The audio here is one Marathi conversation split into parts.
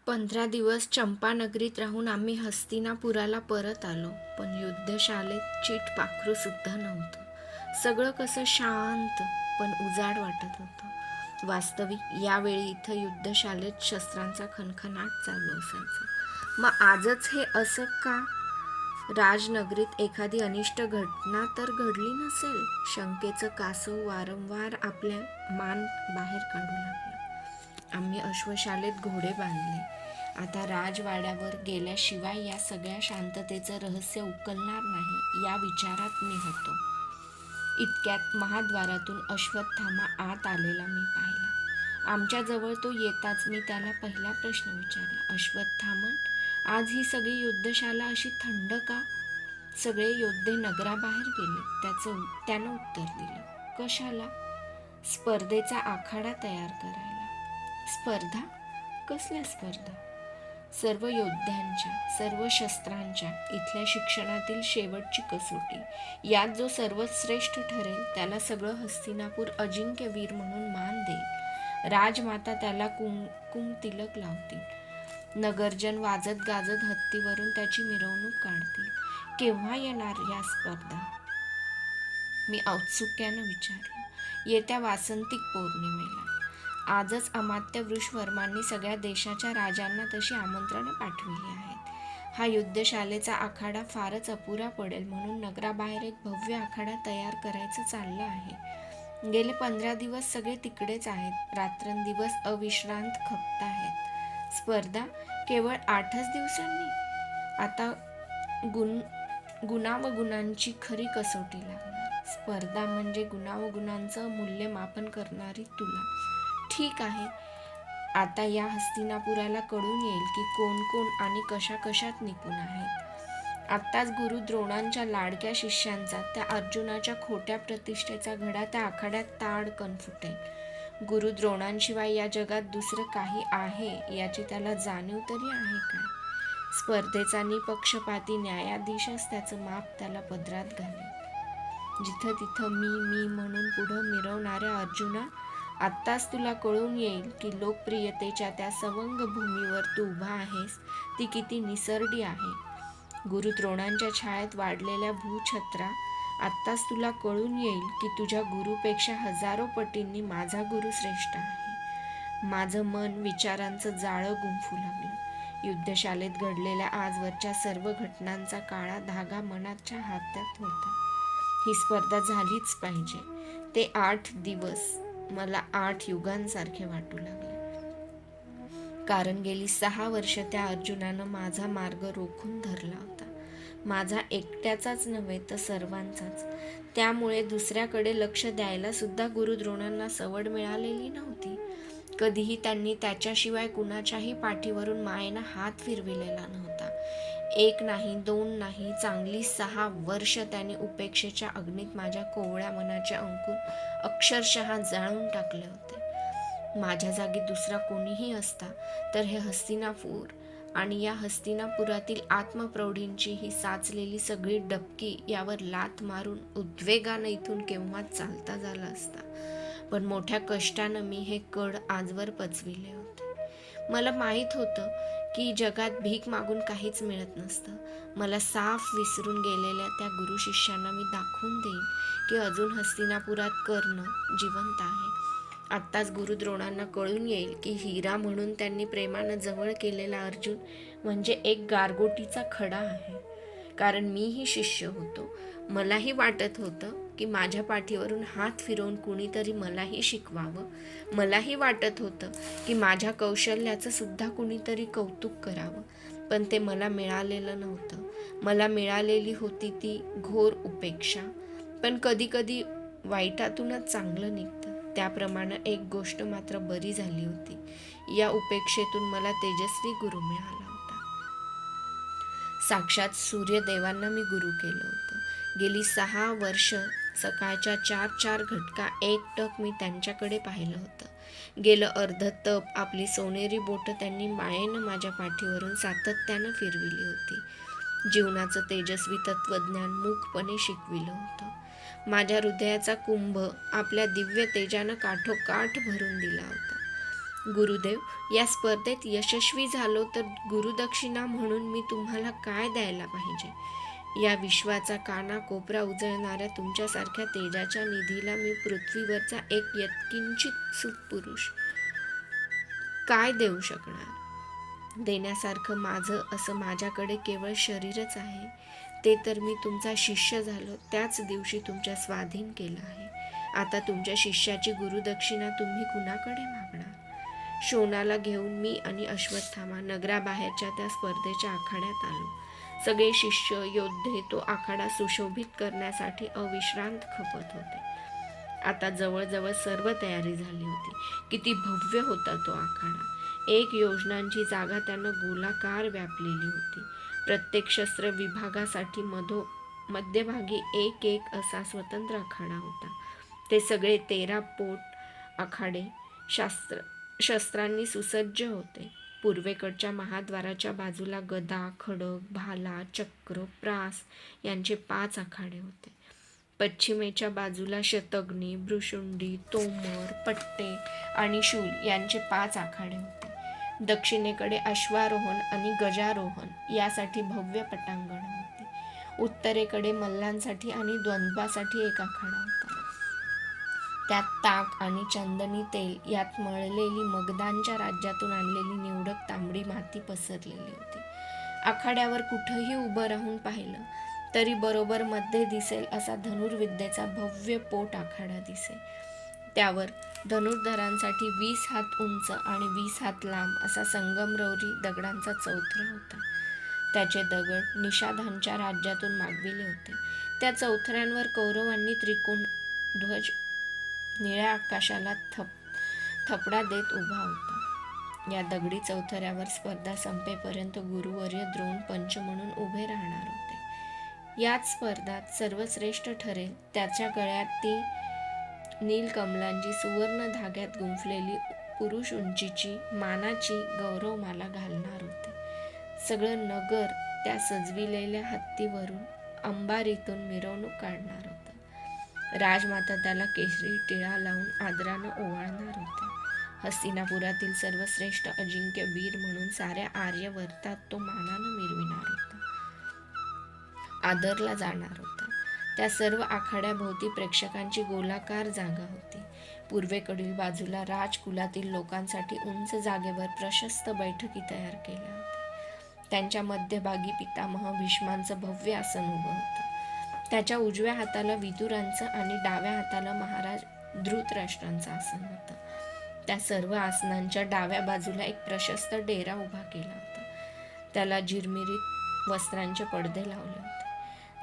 15 दिवस चंपानगरीत राहून आम्ही हस्तिनापुराला परत आलो. पण युद्धशाळेत चीट पाखरू सुद्धा नव्हतं. सगळं कसं शांत पण उजाड वाटत होतं. वास्तविक यावेळी इथं युद्धशाळेत शस्त्रांचा खणखणाट चालू असायचा. मग आजच हे असं का? राजनगरीत एखादी अनिष्ट घटना तर घडली नसेल? शंकेचं कासव वारंवार आपल्या मान बाहेर काढू लागलं. आम्ही अश्वशालेत घोडे बांधले. आता राजवाड्यावर गेल्याशिवाय या सगळ्या शांततेचं रहस्य उकलणार नाही या विचारात मी होतो. इतक्यात महाद्वारातून अश्वत्थामा आत आलेला मी पाहिला. आमच्या जवळ तो येताच मी त्याला पहिला प्रश्न विचारला, अश्वत्थामन, आज ही सगळी युद्धशाला अशी थंड का? सगळे योद्धे नगराबाहेर गेले. त्यानं उत्तर दिलं, कशाला? स्पर्धेचा आखाडा तयार करायला. स्पर्धा? कसल्या स्पर्धा? सर्व योद्ध्यांच्या, सर्व शस्त्रांच्या, इथल्या शिक्षणातील शेवटची कसोटी. यात जो सर्वात श्रेष्ठ ठरेल त्याला सगळं हस्तिनापूर अजिंक्यवीर म्हणून मान देईल. राजमाता त्याला कुंकुम तिलक लावतील. नगरजन वाजत गाजत हत्तीवरून त्याची मिरवणूक काढतील. केव्हा येणार या स्पर्धा? मी औत्सुक्यानं विचारलं. येत्या वासंतिक पौर्णिमेला. आजच अमात्य वृषवर्मांनी सगळ्या देशाच्या राजांना तशी आमंत्रणं पाठविली आहेत. हा युद्धशालेचा आखाडा फारच अपुरा पडेल म्हणून नगराबाहेर एक भव्य आखाडा तयार करायचं चाललं आहे. गेले 15 दिवस सगळे तिकडेच आहेत. रात्रंदिवस अविश्रांत खपताहेत. स्पर्धा केवळ 8च दिवसांनी? आता गुणावगुणांची खरी कसोटी लागणार. स्पर्धा म्हणजे गुणावगुणांचं मूल्यमापन करणारी तुला. ठीक आहे. आता या हस्तिनापुराला कळून येईल की कोण कोण आणि कशा कशात निपुण आहेत. आत्ताच गुरु द्रोणांच्या लाडक्या शिष्यांचा, त्या अर्जुनाच्या खोट्या प्रतिष्ठेचा घडा त्या आखाड्यात ताडकन फुटेल. गुरु द्रोणांशिवाय या जगात दुसरं काही आहे याची त्याला जाणीव तरी आहे काय? स्पर्धेचा निपक्षपाती न्यायाधीशच त्याचं माप त्याला पदरात घालेल. जिथं तिथं मी म्हणून पुढं मिरवणाऱ्या अर्जुना, आत्ताच तुला कळून येईल की लोकप्रियतेच्या त्या सवंग भूमीवर तू उभा आहेस ती किती निसरडी आहे. गुरु द्रोणांच्या छायेत वाढलेल्या भूछत्रा, आत्ताच तुला कळून येईल की तुझ्या गुरुपेक्षा हजारो पटींनी माझा गुरु श्रेष्ठ आहे. माझं मन विचारांचं जाळं गुंफू लागलं. युद्धशालेत घडलेल्या आजवरच्या सर्व घटनांचा काळा धागा मनाच्या हातात होता. ही स्पर्धा झालीच पाहिजे. ते 8 दिवस मला 8 युगांसारखे वाटू लागले. कारण गेली 6 वर्ष त्या अर्जुनानं माझा मार्ग रोखून धरला होता. माझा एकट्याचाच नव्हे तर सर्वांचाच. त्यामुळे दुसऱ्याकडे लक्ष द्यायला सुद्धा गुरुद्रोणांना सवड मिळालेली नव्हती. कधीही त्यांनी त्याच्याशिवाय कुणाच्याही पाठीवरून मायेनं हात फिरविलेला नव्हता. 1 नाही, 2 नाही, चांगली 6 वर्ष त्यांनी उपेक्षेच्या अग्नीत माझ्या कोवळ्या मनाचे अंकुर अक्षरशः जाळून टाकले होते. माझ्या जागी दुसरा कोणीही असता तर हे हस्तिनापूर आणि या हस्तिनापुरातील आत्मप्रौढींची ही साचलेली सगळी डबकी यावर लाथ मारून उद्वेगानं इथून केव्हाच चालता झाला असता. पण मोठ्या कष्टानं मी हे कड आजवर पचविले होते. मला माहीत होतं की जगात भीक मागून काहीच मिळत नसतं. मला साफ विसरून गेलेल्या त्या गुरुशिष्यांना मी दाखवून देईन की अजून हस्तिनापुरात कर्ण जिवंत आहे. आत्ताच गुरुद्रोणांना कळून येईल की हिरा म्हणून त्यांनी प्रेमानं जवळ केलेला अर्जुन म्हणजे एक गारगोटीचा खडा आहे. कारण मीही शिष्य होतो. मलाही वाटत होतं की माझ्या पाठीवरून हात फिरवून कुणीतरी मलाही शिकवावं. मलाही वाटत होतं की माझ्या कौशल्याचं सुद्धा कुणीतरी कौतुक करावं. पण ते मला मिळालेलं नव्हतं. मला मिळालेली होती ती घोर उपेक्षा. पण कधी वाईटातूनच चांगलं निघतं. त्याप्रमाणे एक गोष्ट मात्र बरी झाली होती. या उपेक्षेतून मला तेजस्वी गुरु मिळाला होता. साक्षात सूर्यदेवांना मी गुरु केलं होतं. गेली 6 वर्ष सकाळच्या 4 घटका एकटक मी त्यांच्याकडे पाहिलं होतं. गेलं अर्ध तप आपली सोनेरी बोटं त्यांनी मायेनं माझ्या पाठीवरून सातत्यानं फिरविली होती. जीवनाचं तेजस्वी तत्वज्ञान मूकपणे शिकविलं होतं. माझ्या हृदयाचा कुंभ आपल्या दिव्य तेजानं काठोकाठ भरून दिला होता. गुरुदेव, या स्पर्धेत यशस्वी झालो तर गुरुदक्षिणा म्हणून मी तुम्हाला काय द्यायला पाहिजे? या विश्वाचा कानाकोपरा उजळणाऱ्या तुमच्यासारख्या तेजाच्या निधीला मी पृथ्वीवरचा एक यत्किंचित सुपुरुष काय देऊ शकणार? देण्यासारखं माझं असं माझ्याकडे केवळ शरीरच आहे. ते तर मी तुमचा शिष्य झालो त्याच दिवशी तुमच्या स्वाधीन केलं आहे. आता तुमच्या शिष्याची गुरुदक्षिणा तुम्ही कुणाकडे मागणार? शोनाला घेऊन मी आणि अश्वत्थामा नगराबाहेरच्या त्या स्पर्धेच्या आखाड्यात आलो. सगळे शिष्य योद्धे तो आखाडा सुशोभित करण्यासाठी अविश्रांत खपत होते. आता जवळजवळ सर्व तयारी झाली होती. किती भव्य होता तो आखाडा. 1 योजनांची जागा त्यानं गोलाकार व्यापलेली होती. प्रत्येक शस्त्र विभागासाठी मध्यभागी एक असा स्वतंत्र आखाडा होता. ते सगळे 13 पोट आखाडे शस्त्रांनी सुसज्ज होते. पूर्वेकडच्या महाद्वाराच्या बाजूला गदा, खडग, भाला, चक्र, प्रास यांचे 5 आखाडे होते. पश्चिमेच्या बाजूला शतघ्नी, भ्रुशुंडी, तोमर, पट्टे आणि शूल यांचे 5 आखाडे होते. दक्षिणेकडे अश्वारोहण आणि गजारोहण यासाठी भव्य पटांगण होते. उत्तरेकडे मल्लांसाठी आणि द्वंद्वासाठी एक आखाडा होता. त्यात ताक आणि चंदनी तेल यात मळलेली मगधांच्या राज्यातून आणलेली निवडक तांबडी माती पसरलेली होती. आखाड्यावर कुठंही उभं राहून पाहिलं तरी बरोबर मध्ये दिसेल असा धनुर्विद्येचा भव्य पोट आखाडा दिसे. त्यावर धनुर्धरांसाठी 20 हात उंच आणि 20 हात लांब असा संगमरवरी दगडांचा चौथरा होता. त्याचे दगड निषादांच्या राज्यातून मागविले होते. त्या चौथऱ्यांवर कौरवांनी त्रिकोण ध्वज निळ्या आकाशाला थपडा देत उभा होता. या दगडी चौथऱ्यावर स्पर्धा संपेपर्यंत गुरुवर्य द्रोण पंच म्हणून उभे राहणार होते. याच स्पर्धात सर्वश्रेष्ठ ठरेल त्याच्या गळ्यात ती नीलकमलांची सुवर्ण धाग्यात गुंफलेली पुरुष उंचीची मानाची गौरवमाला घालणार होते. सगळं नगर त्या सजविलेल्या हत्तीवरून अंबारीतून मिरवणूक काढणार होतं. राजमाता त्याला केशरी टिळा लावून आदरानं ओवाळणार होत्या. हस्तिनापुरातील सर्वश्रेष्ठ अजिंक्य वीर म्हणून साऱ्या आर्यवर्तात तो मानानं मिरविणार होता, आदरला जाणार होता. त्या सर्व आखाड्याभोवती प्रेक्षकांची गोलाकार जागा होती. पूर्वेकडील बाजूला राजकुलातील लोकांसाठी उंच जागेवर प्रशस्त बैठकी तयार केल्या होत्या. त्यांच्या मध्यभागी पितामह भीष्मांचं भव्य आसन उभं होतं. त्याच्या उजव्या हाताला विदुरांचं आणि डाव्या हाताला महाराज धृतराष्ट्रांचं आसन होतं. त्या सर्व आसनांच्या डाव्या बाजूला एक प्रशस्त डेरा उभा केला होता. त्याला झिरमिरीत वस्त्रांचे पडदे लावले होते.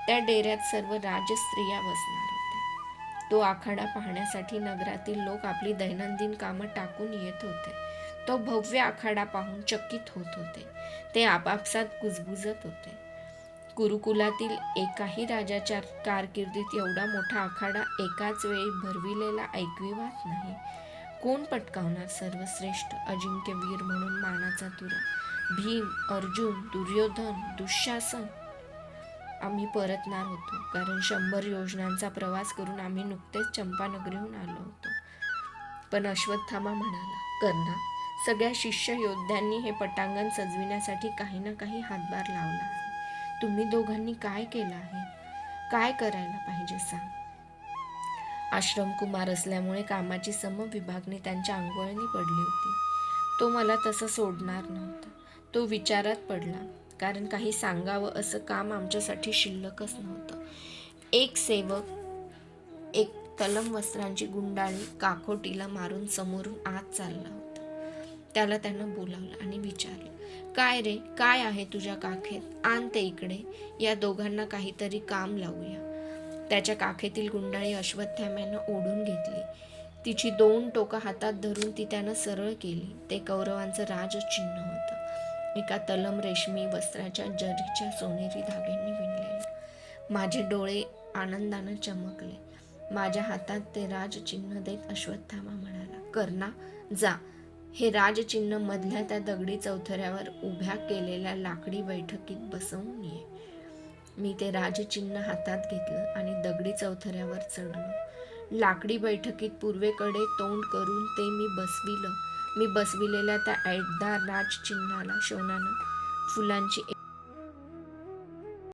त्या डेऱ्यात सर्व राजस्त्रिया बसणार होत्या. तो आखाडा पाहण्यासाठी नगरातील लोक आपली दैनंदिन कामं टाकून येत होते. तो भव्य आखाडा पाहून चकित होत होते. ते आपापसात कुजबुजत होते. कुरुकुलातील एकाही राजाच्या कारकिर्दीत एवढा मोठा आखाडा एकाच वेळी भरविलेला ऐकिवात नाही. कोण पटकावणार सर्वश्रेष्ठ अजिंक्य वीर म्हणून मानाचा तुरा? भीम, अर्जुन, दुर्योधन, दुःशासन. आम्ही परतणार होतो, कारण 100 योजनांचा प्रवास करून आम्ही नुकतेच चंपानगरीहून आलो होतो. पण अश्वत्थामा म्हणाला, कर्णा, सगळ्या शिष्य योद्ध्यांनी हे पटांगण सजविण्यासाठी काही ना काही हातभार लावला आहे. तुम्ही दोघांनी काय केलं आहे? काय करायला पाहिजे सांग. आश्रमकुमार असल्यामुळे कामाची समविभागणी त्यांच्या अंगवळणी पडली होती. तो मला तसं सोडणार नव्हता. तो विचारात पडला, कारण काही सांगावं असं काम आमच्यासाठी शिल्लकच नव्हतं. एक सेवक एक तलम वस्त्रांची गुंडाळी काखोटीला मारून समोरून आत चालला होता. त्याला त्यानं बोलावलं आणि विचारलं, काय रे, काय आहे तुझ्या काखेत? आण ते इकडे. या दोघांना काहीतरी काम लावूया. त्याच्या काखेतील गुंडाळी अश्वत्थाम्यानं ओढून घेतली. तिची 2 टोकं हातात धरून ती त्यानं सरळ केली. ते कौरवांचं राजचिन्ह होतं, एका तलम रेशमी वस्त्राच्या जरीच्या सोनेरी धाग्यांनी विणलेलं. माझे डोळे आनंदानं चमकले. माझ्या हातात ते राजचिन्ह देत अश्वत्थामा म्हणाला, कर्णा, जा, हे राजचिन्ह मधल्या त्या दगडी चौथऱ्यावर उभ्या केलेल्या लाकडी बैठकीत बसवून ये. मी ते राजचिन्ह हातात घेतलं आणि दगडी चौथऱ्यावर चढलो. लाकडी बैठकीत पूर्वेकडे तोंड करून ते मी बसविलं. मी बसविलेल्या त्या ऐटदार राजचिन्हाला शोनानं फुलांची